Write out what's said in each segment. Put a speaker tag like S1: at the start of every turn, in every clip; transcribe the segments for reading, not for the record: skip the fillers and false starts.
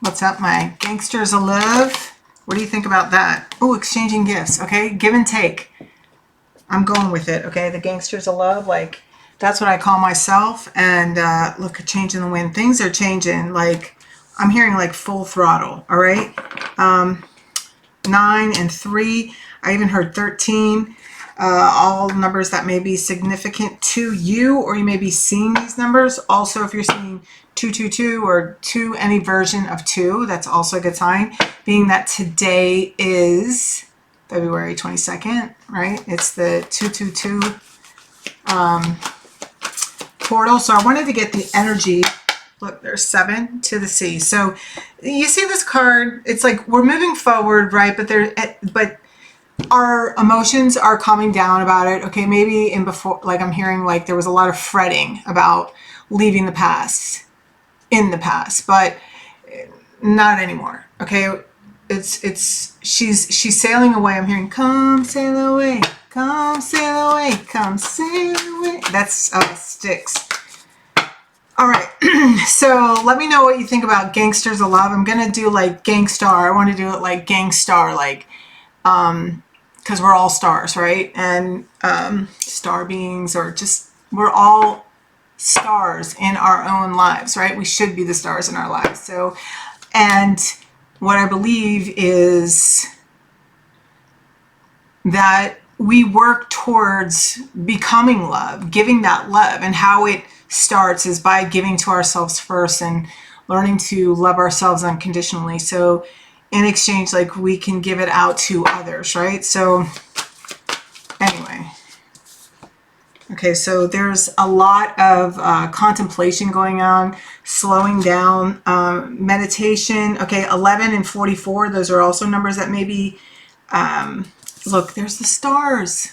S1: What's up, my gangsters of love? What do you think about that? Oh, exchanging gifts. Okay, give and take. I'm going with it. Okay, the gangsters of love, like that's what I call myself. And look, a change in the wind. Things are changing. Like I'm hearing like full throttle. All right, 9 and 3. I even heard 13. All numbers that may be significant to you, or you may be seeing these numbers. Also, if you're seeing 222 or 2, any version of 2, that's also a good sign, being that today is February 22nd, right? It's the 222 portal. So I wanted to get the energy. Look, there's 7 to the C. So you see this card, it's like we're moving forward, right? But our emotions are calming down about it. Okay, maybe in before, like I'm hearing like there was a lot of fretting about leaving the past, in the past, but not anymore. Okay, she's sailing away. I'm hearing come sail away, come sail away, come sail away. That's Sticks. All right, so let me know what you think about gangsters of love. I'm gonna do like gangstar. I want to do it like gangstar, like because we're all stars, right? And star beings, or just we're all stars in our own lives, right? We should be the stars in our lives. So, and what I believe is that we work towards becoming love, giving that love, and how it starts is by giving to ourselves first and learning to love ourselves unconditionally. So in exchange, like we can give it out to others, right? So anyway, okay, so there's a lot of contemplation going on, slowing down, meditation. Okay, 11 and 44, those are also numbers that maybe, look, there's the stars.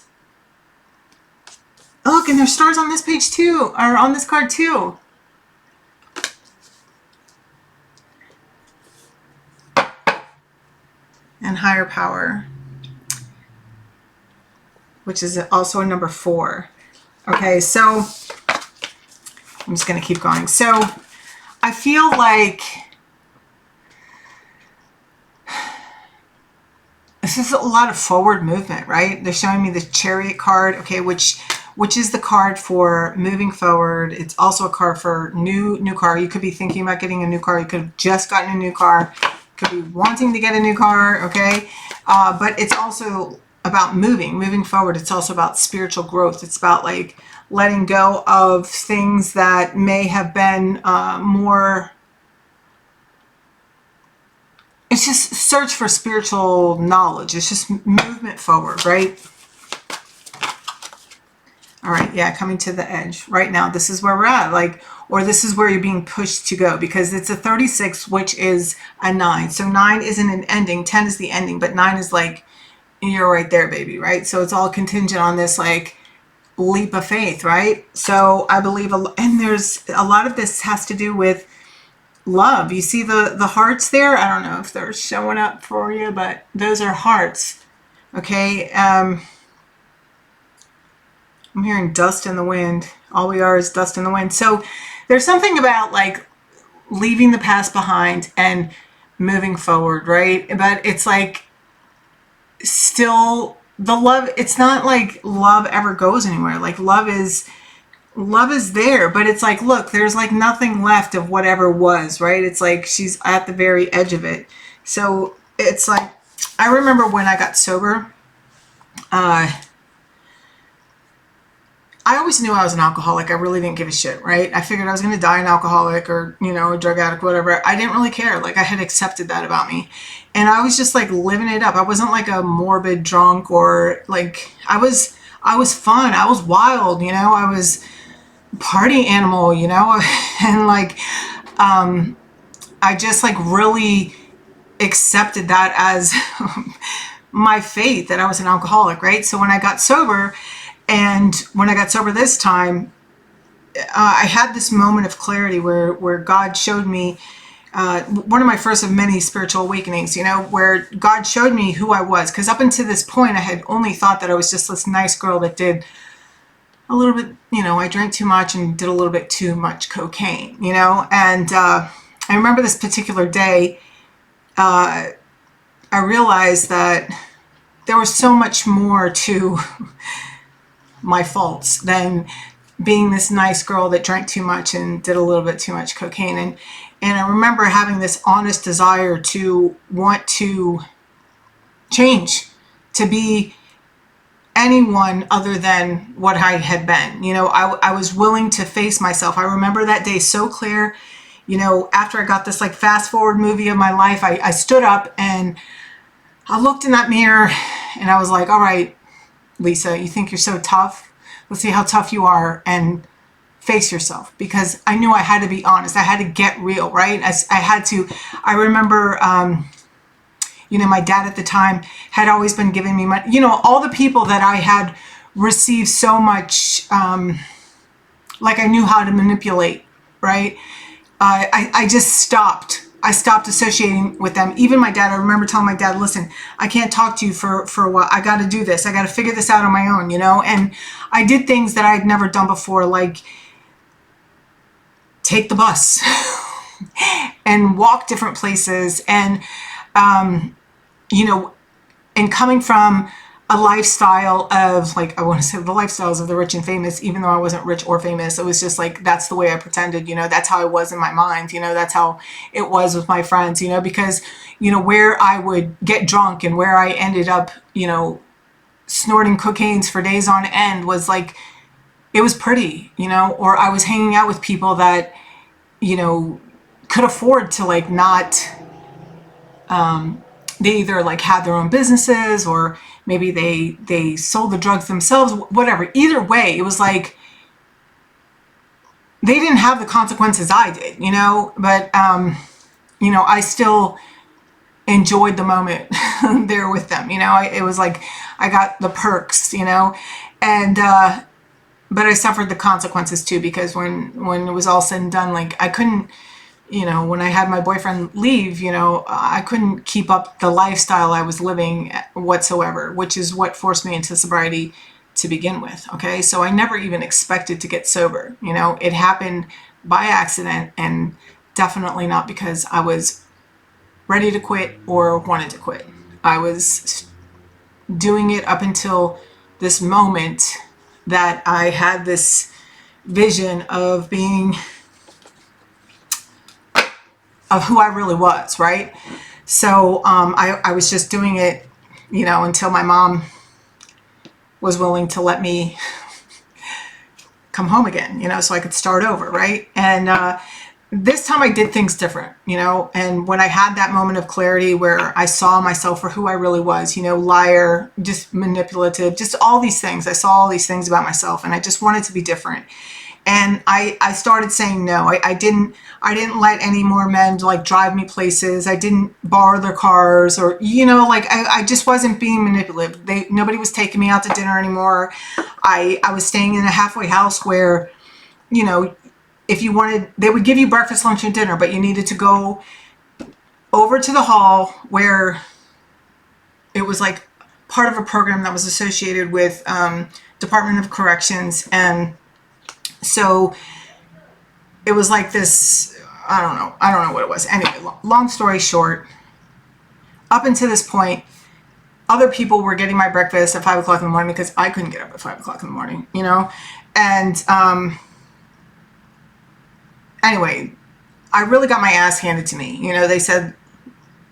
S1: Look, and there's stars on this page too, or on this card too. And higher power, which is also a number 4. Okay, so I'm just going to keep going. So I feel like this is a lot of forward movement, right? They're showing me the Chariot card, okay, which is the card for moving forward. It's also a card for new car. You could be thinking about getting a new car. You could have just gotten a new car. Could be wanting to get a new car, okay? But it's also about moving forward. It's also about spiritual growth. It's about like letting go of things that may have been more. It's just search for spiritual knowledge. It's just movement forward, right? All right, yeah, coming to the edge. Right now, this is where we're at, like, or this is where you're being pushed to go, because it's a 36, which is a 9. So 9 isn't an ending, 10 is the ending, but 9 is like, you're right there, baby, right? So it's all contingent on this, like, leap of faith, right? So I believe, and there's a lot of this has to do with love. You see the hearts there? I don't know if they're showing up for you, but those are hearts, okay? I'm hearing dust in the wind. All we are is dust in the wind. So there's something about like leaving the past behind and moving forward, right? But it's like still the love, it's not like love ever goes anywhere. Like love is there, but it's like, look, there's like nothing left of whatever was, right? It's like she's at the very edge of it. So it's like, I remember when I got sober, I always knew I was an alcoholic. I really didn't give a shit, right? I figured I was going to die an alcoholic or, you know, a drug addict, whatever. I didn't really care. Like I had accepted that about me. And I was just like living it up. I wasn't like a morbid drunk or like, I was fun. I was wild, you know, I was party animal, you know, and like, I just like really accepted that as my fate, that I was an alcoholic, right? So when I got sober, and when I got sober this time, I had this moment of clarity where God showed me, one of my first of many spiritual awakenings, you know, where God showed me who I was. Because up until this point, I had only thought that I was just this nice girl that did a little bit, you know, I drank too much and did a little bit too much cocaine, you know, and I remember this particular day, I realized that there was so much more to my faults than being this nice girl that drank too much and did a little bit too much cocaine. And I remember having this honest desire to want to change, to be anyone other than what I had been. You know, I was willing to face myself. I remember that day so clear. You know, after I got this like fast forward movie of my life, I stood up and I looked in that mirror and I was like, all right, Lisa, you think you're so tough? Let's see how tough you are and face yourself. Because I knew I had to be honest. I had to get real, right? I had to. I remember, you know, my dad at the time had always been giving me money. You know, all the people that I had received so much, like I knew how to manipulate, right? I just stopped. I stopped associating with them. Even my dad, I remember telling my dad, listen, I can't talk to you for a while. I got to do this. I got to figure this out on my own, you know? And I did things that I had never done before, like take the bus and walk different places. And, you know, and coming from a lifestyle of, like, I want to say the lifestyles of the rich and famous, even though I wasn't rich or famous, it was just like, that's the way I pretended, you know, that's how I was in my mind, you know, that's how it was with my friends, you know, because, you know, where I would get drunk and where I ended up, you know, snorting cocaines for days on end was like, it was pretty, you know, or I was hanging out with people that, you know, could afford to like not, they either like had their own businesses or maybe they sold the drugs themselves, whatever. Either way, it was like they didn't have the consequences I did, you know, but, you know, I still enjoyed the moment there with them, you know. It was like I got the perks, you know, and, but I suffered the consequences too, because when it was all said and done, like I couldn't, you know, when I had my boyfriend leave, you know, I couldn't keep up the lifestyle I was living whatsoever, which is what forced me into sobriety to begin with. Okay. So I never even expected to get sober. You know, it happened by accident and definitely not because I was ready to quit or wanted to quit. I was doing it up until this moment that I had this vision of being of who I really was, right? So I was just doing it, you know, until my mom was willing to let me come home again, you know, so I could start over, right? And this time I did things different, you know, and when I had that moment of clarity where I saw myself for who I really was, you know, liar, just manipulative, just all these things. I saw all these things about myself and I just wanted to be different. And I started saying no. I didn't let any more men like drive me places. I didn't borrow their cars or, you know, like I just wasn't being manipulative. Nobody was taking me out to dinner anymore. I was staying in a halfway house where, you know, if you wanted, they would give you breakfast, lunch, and dinner, but you needed to go over to the hall where it was like part of a program that was associated with Department of Corrections. And so it was like this, I don't know what it was. Anyway, long story short, up until this point, other people were getting my breakfast at 5 o'clock in the morning because I couldn't get up at 5 o'clock in the morning, you know? And anyway, I really got my ass handed to me. You know, they said,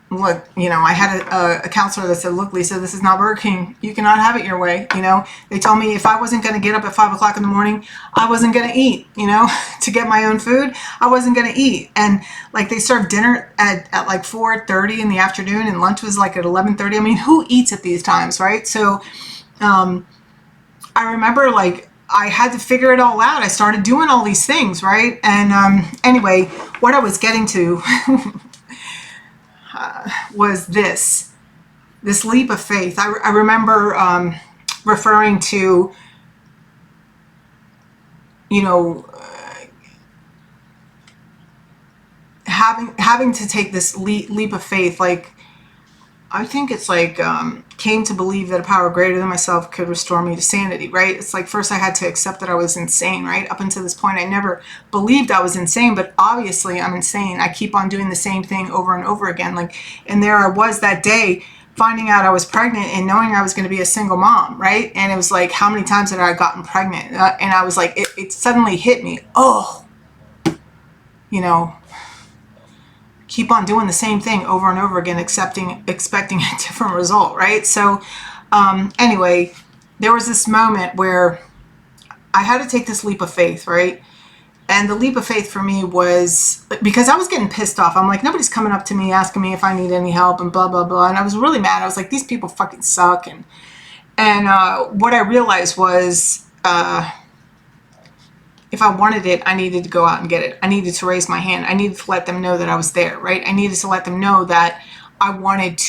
S1: look, you know, I had a counselor that said, look, Lisa, this is not Burger King. You cannot have it your way. You know, they told me if I wasn't going to get up at 5 o'clock in the morning, I wasn't going to eat, you know, to get my own food. I wasn't going to eat. And like they served dinner at like 4:30 in the afternoon and lunch was like at 11:30. I mean, who eats at these times, right? So I remember like I had to figure it all out. I started doing all these things, right? And anyway, what I was getting to was this leap of faith. I remember referring to, you know, having to take this leap of faith. Like I think it's like, came to believe that a power greater than myself could restore me to sanity, right? It's like first I had to accept that I was insane, right? Up until this point, I never believed I was insane, but obviously I'm insane. I keep on doing the same thing over and over again. Like, and there I was that day finding out I was pregnant and knowing I was going to be a single mom, right? And it was like, how many times had I gotten pregnant? And I was like, it suddenly hit me. Oh, you know, keep on doing the same thing over and over again, expecting a different result, right? So anyway, there was this moment where I had to take this leap of faith, right? And the leap of faith for me was because I was getting pissed off. I'm like, nobody's coming up to me asking me if I need any help and blah, blah, blah. And I was really mad. I was like, these people fucking suck. And what I realized was if I wanted it, I needed to go out and get it. I needed to raise my hand. I needed to let them know that I was there, right? I needed to let them know that I wanted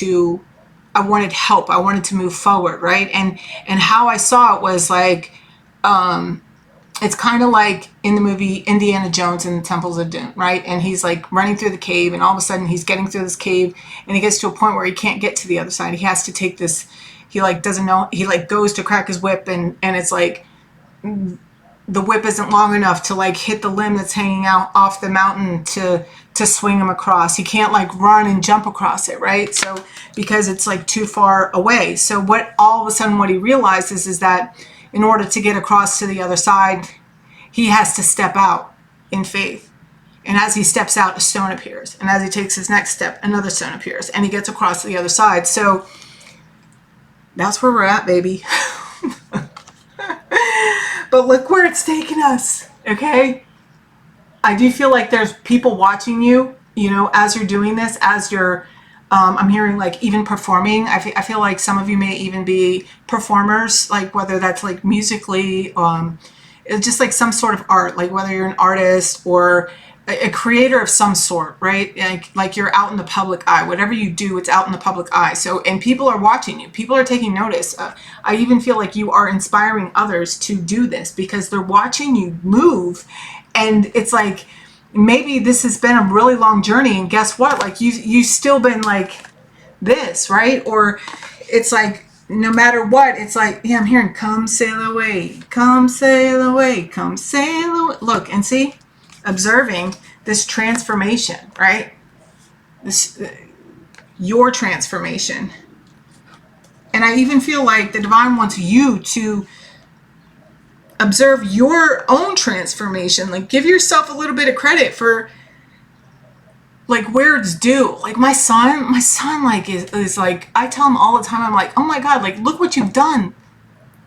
S1: help. I wanted to move forward, right? And how I saw it was like, it's kind of like in the movie Indiana Jones and the Temples of Doom, right? And he's like running through the cave, and all of a sudden he's getting through this cave, and he gets to a point where he can't get to the other side. He has to take this, he like doesn't know, he like goes to crack his whip, and it's like the whip isn't long enough to like hit the limb that's hanging out off the mountain to swing him across. He can't like run and jump across it, right? So because it's like too far away. So what all of a sudden what he realizes is that in order to get across to the other side, he has to step out in faith. And as he steps out, a stone appears. And as he takes his next step, another stone appears. And he gets across to the other side. So that's where we're at, baby. But look where it's taken us, okay? I do feel like there's people watching you, you know, as you're doing this, as you're, I'm hearing like even performing. I feel like some of you may even be performers, like whether that's like musically, it's just like some sort of art, like whether you're an artist or a creator of some sort, right? Like you're out in the public eye. Whatever you do, it's out in the public eye. So, and people are watching you. People are taking notice. I even feel like you are inspiring others to do this because they're watching you move. And it's like, maybe this has been a really long journey. And guess what? Like you've still been like this, right? Or it's like, no matter what, it's like, yeah, I'm hearing, come sail away, come sail away, come sail away. Look and see, observing this transformation, right? This, your transformation. And I even feel like the divine wants you to observe your own transformation. Like give yourself a little bit of credit for like where it's due. Like my son like is like, I tell him all the time, I'm like, oh my God, like look what you've done.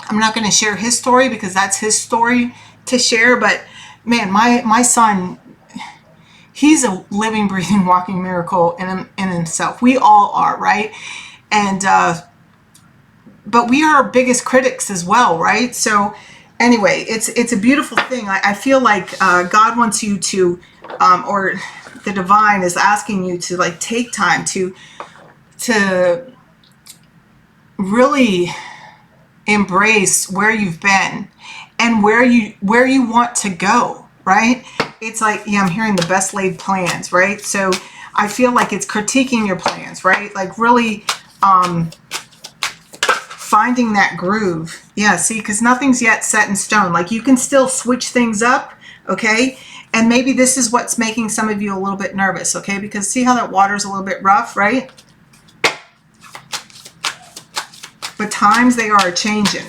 S1: I'm not going to share his story because that's his story to share. But man, my son, he's a living, breathing, walking miracle in himself. We all are, right? And, but we are our biggest critics as well, right? So anyway, it's a beautiful thing. I feel like God wants you to, or the divine is asking you to like take time to really embrace where you've been and where you want to go, right? It's like, yeah, I'm hearing the best laid plans, right? So I feel like it's critiquing your plans, right? Like really finding that groove. Yeah, see, because nothing's yet set in stone. Like you can still switch things up, okay? And maybe this is what's making some of you a little bit nervous, okay? Because see how that water's a little bit rough, right? But times they are changing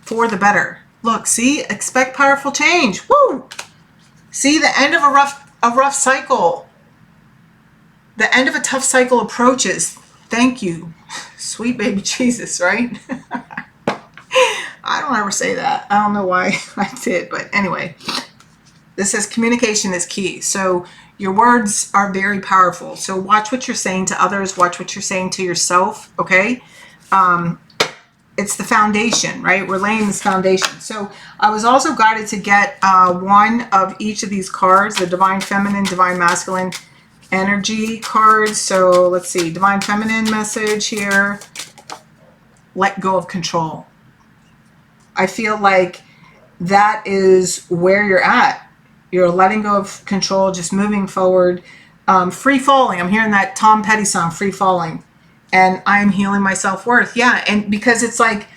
S1: for the better. Look, see, expect powerful change. Woo! See, the end of a rough cycle. The end of a tough cycle approaches. Thank you, sweet baby Jesus, right? I don't ever say that. I don't know why I did, but anyway. This says communication is key. So your words are very powerful. So watch what you're saying to others. Watch what you're saying to yourself, okay? It's the foundation, right? We're laying this foundation. So I was also guided to get one of each of these cards, the Divine Feminine, Divine Masculine energy cards. So let's see, Divine Feminine message here. Let go of control. I feel like that is where you're at. You're letting go of control, just moving forward. Free falling. I'm hearing that Tom Petty song, Free Falling. and I'm healing my self-worth. Yeah, and because it's like,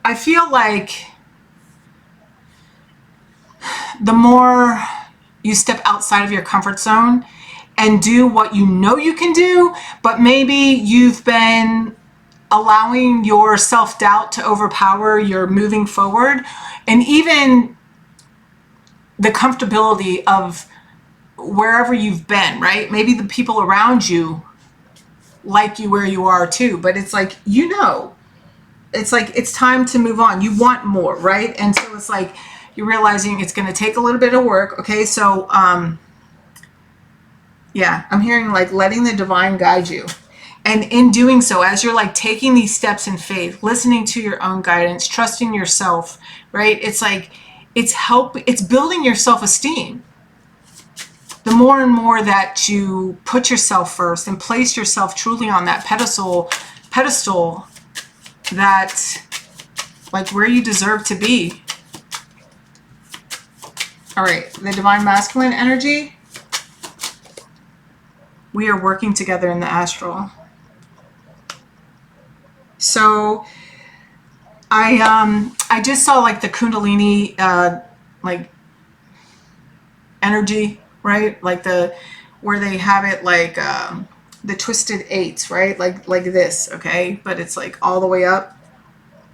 S1: I feel like the more you step outside of your comfort zone and do what you know you can do, but maybe you've been allowing your self-doubt to overpower your moving forward, and even the comfortability of wherever you've been, right? Maybe the people around you like you where you are too, but it's like, it's like, it's time to move on. You want more, right? And so it's like, you're realizing it's going to take a little bit of work. Okay. So, yeah, I'm hearing like letting the divine guide you. And in doing so, as you're like taking these steps in faith, listening to your own guidance, trusting yourself, right? It's like, it's building your self-esteem. The more and more that you put yourself first and place yourself truly on that pedestal that, like, where you deserve to be. All right, the divine masculine energy. We are working together in the astral. So I just saw like the Kundalini like energy, right? Like where they have it like the twisted eights, right? Like this, okay? But it's like all the way up,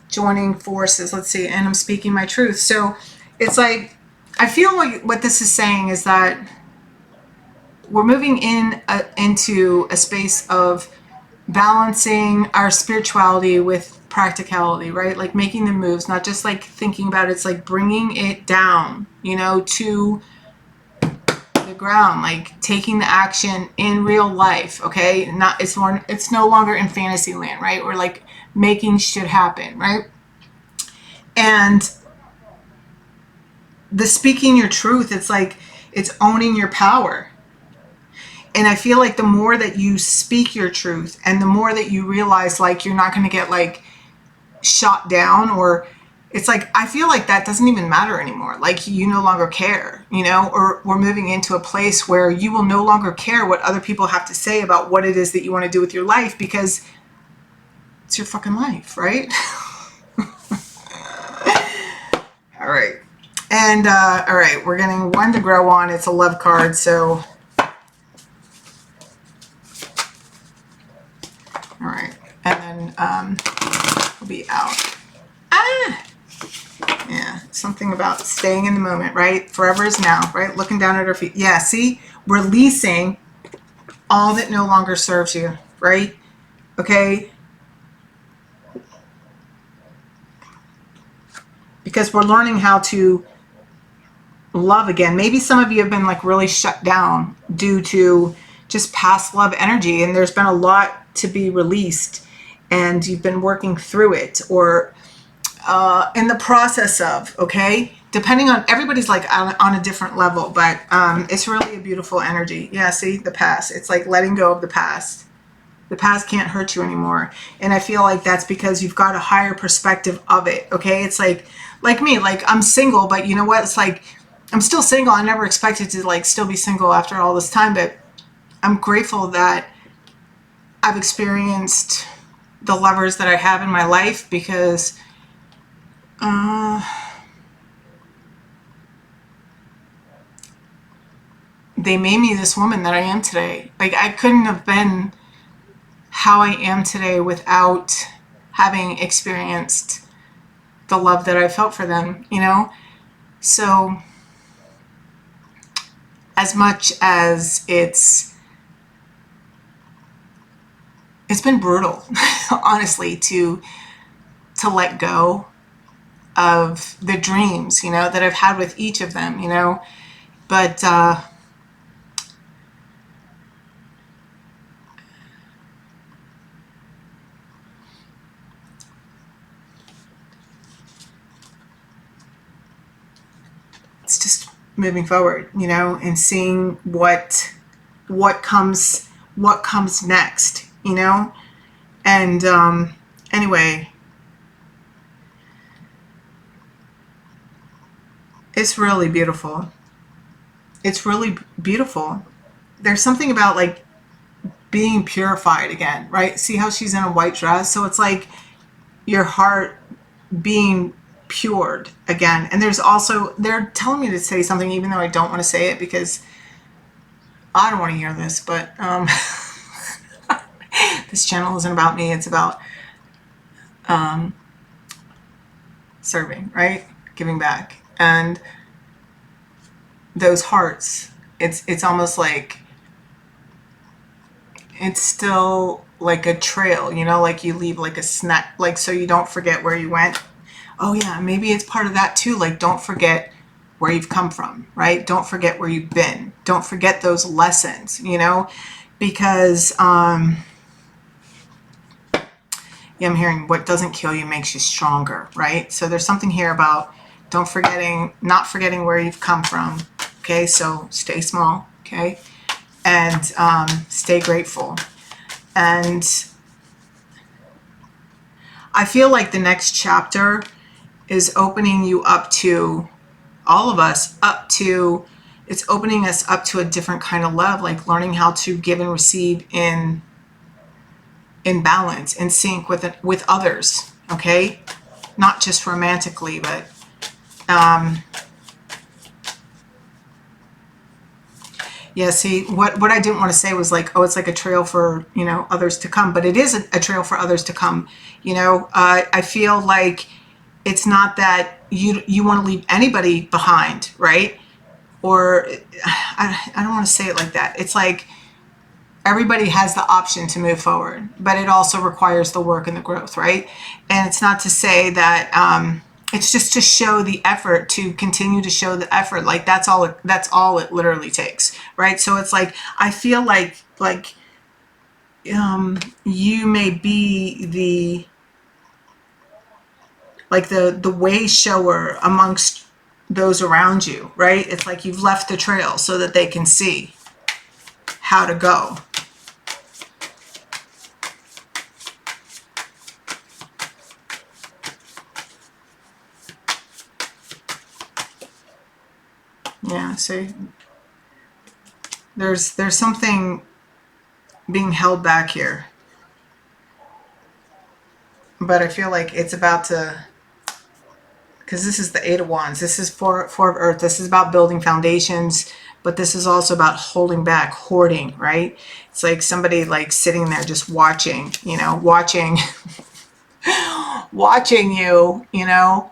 S1: joining forces. Let's see, and I'm speaking my truth. So it's like, I feel like what this is saying is that we're moving into a space of balancing our spirituality with practicality, right? Like making the moves, not just like thinking about it. It's like bringing it down, to the ground, like taking the action in real life. Okay. It's no longer in fantasy land, right? We're like making shit happen, right? And the speaking your truth, it's like, it's owning your power. And I feel like the more that you speak your truth and the more that you realize like you're not going to get like shot down, or it's like, I feel like that doesn't even matter anymore. Like you no longer care, or we're moving into a place where you will no longer care what other people have to say about what it is that you want to do with your life, because it's your fucking life, right? All right. And all right, we're getting one to grow on. It's a love card, so all right, and then we'll be out. Yeah, something about staying in the moment, right? Forever is now, right? Looking down at our feet. Yeah, see? Releasing all that no longer serves you, right? Okay? Because we're learning how to love again. Maybe some of you have been like really shut down due to just past love energy, and there's been a lot to be released, and you've been working through it, or in the process of, okay? Depending on, everybody's like on a different level, but it's really a beautiful energy. Yeah, see, the past. It's like letting go of the past. The past can't hurt you anymore. And I feel like that's because you've got a higher perspective of it, okay? It's like me, like I'm single, but you know what? It's like, I'm still single. I never expected to like still be single after all this time, but I'm grateful that I've experienced the lovers that I have in my life, because they made me this woman that I am today. Like I couldn't have been how I am today without having experienced the love that I felt for them, So as much as it's been brutal, honestly, to let go of the dreams, that I've had with each of them, but it's just moving forward, and seeing what comes next, and anyway, it's really beautiful. It's really beautiful. There's something about like being purified again, right? See how she's in a white dress? So it's like your heart being pured again. And there's also, they're telling me to say something even though I don't want to say it because I don't want to hear this, but this channel isn't about me. It's about serving, right? Giving back. And those hearts, it's almost like it's still like a trail, you know, like you leave like a snack, like so you don't forget where you went. Oh yeah, maybe it's part of that too. Like don't forget where you've come from, right? Don't forget where you've been. Don't forget those lessons, you know, because yeah, I'm hearing what doesn't kill you makes you stronger, right? So there's something here about not forgetting where you've come from. Okay, so stay small, okay, and stay grateful. And I feel like the next chapter is opening you up to all of us it's opening us up to a different kind of love, like learning how to give and receive in balance, in sync with others, okay? Not just romantically, but yeah, see, what I didn't want to say was like, oh, it's like a trail for, you know, others to come, but it is a trail for others to come, you know. I feel like it's not that you want to leave anybody behind, right? Or I don't want to say it like that. It's like everybody has the option to move forward, but it also requires the work and the growth, right? And it's not to say that it's just to show the effort, to continue to show the effort. Like that's all it literally takes, right? So it's like I feel like you may be the way shower amongst those around you, right? It's like you've left the trail so that they can see how to go. Yeah, see, there's something being held back here, but I feel like it's about to, because this is the Eight of Wands. This is four of Earth. This is about building foundations, but this is also about holding back, hoarding, right? It's like somebody like sitting there just watching, you know, watching you, you know,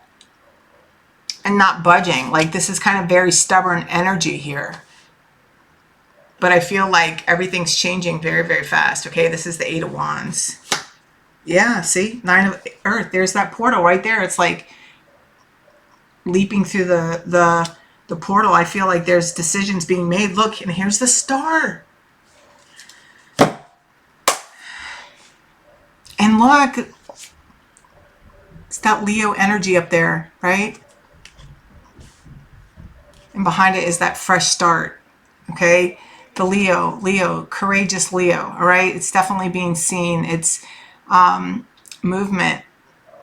S1: and not budging. Like this is kind of very stubborn energy here. But I feel like everything's changing very, very fast. Okay, this is the Eight of Wands. Yeah, see? Nine of Earth. There's that portal right there. It's like leaping through the portal. I feel like there's decisions being made. Look, and here's the star. And look, it's that Leo energy up there, right? And behind it is that fresh start, okay? The Leo, courageous Leo, all right? It's definitely being seen. It's movement.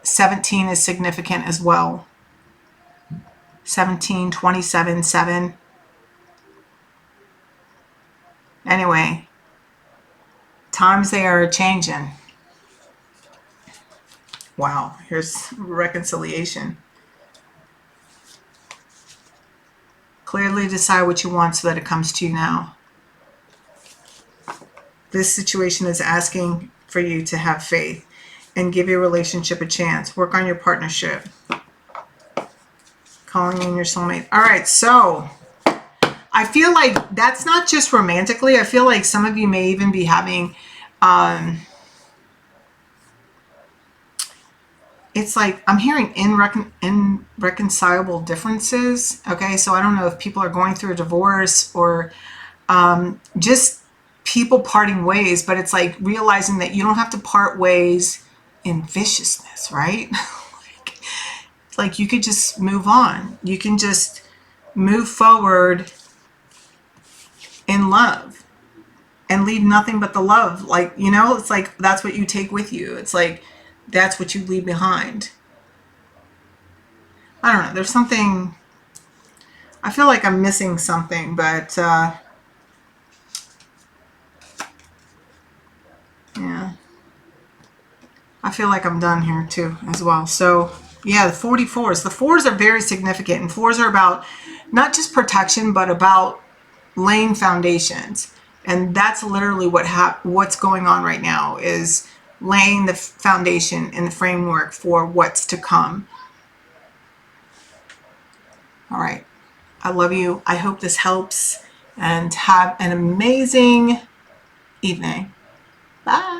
S1: 17 is significant as well. 17, 27, 7. Anyway, times they are changing. Wow, here's reconciliation. Clearly decide what you want so that it comes to you now. This situation is asking for you to have faith and give your relationship a chance. Work on your partnership. Calling in your soulmate. All right, so I feel like that's not just romantically. I feel like some of you may even be having, it's like I'm hearing irreconcilable differences. Okay, so I don't know if people are going through a divorce or just people parting ways, but it's like realizing that you don't have to part ways in viciousness, right? Like you could just move on. You can just move forward in love and leave nothing but the love. Like, you know, it's like that's what you take with you. It's like that's what you leave behind. I don't know. There's something, I feel like I'm missing something, but I feel like I'm done here too as well. So yeah, the 44s. The 4s are very significant, and 4s are about not just protection, but about laying foundations. And that's literally what's going on right now, is laying the foundation and the framework for what's to come. All right. I love you. I hope this helps, and have an amazing evening. Bye.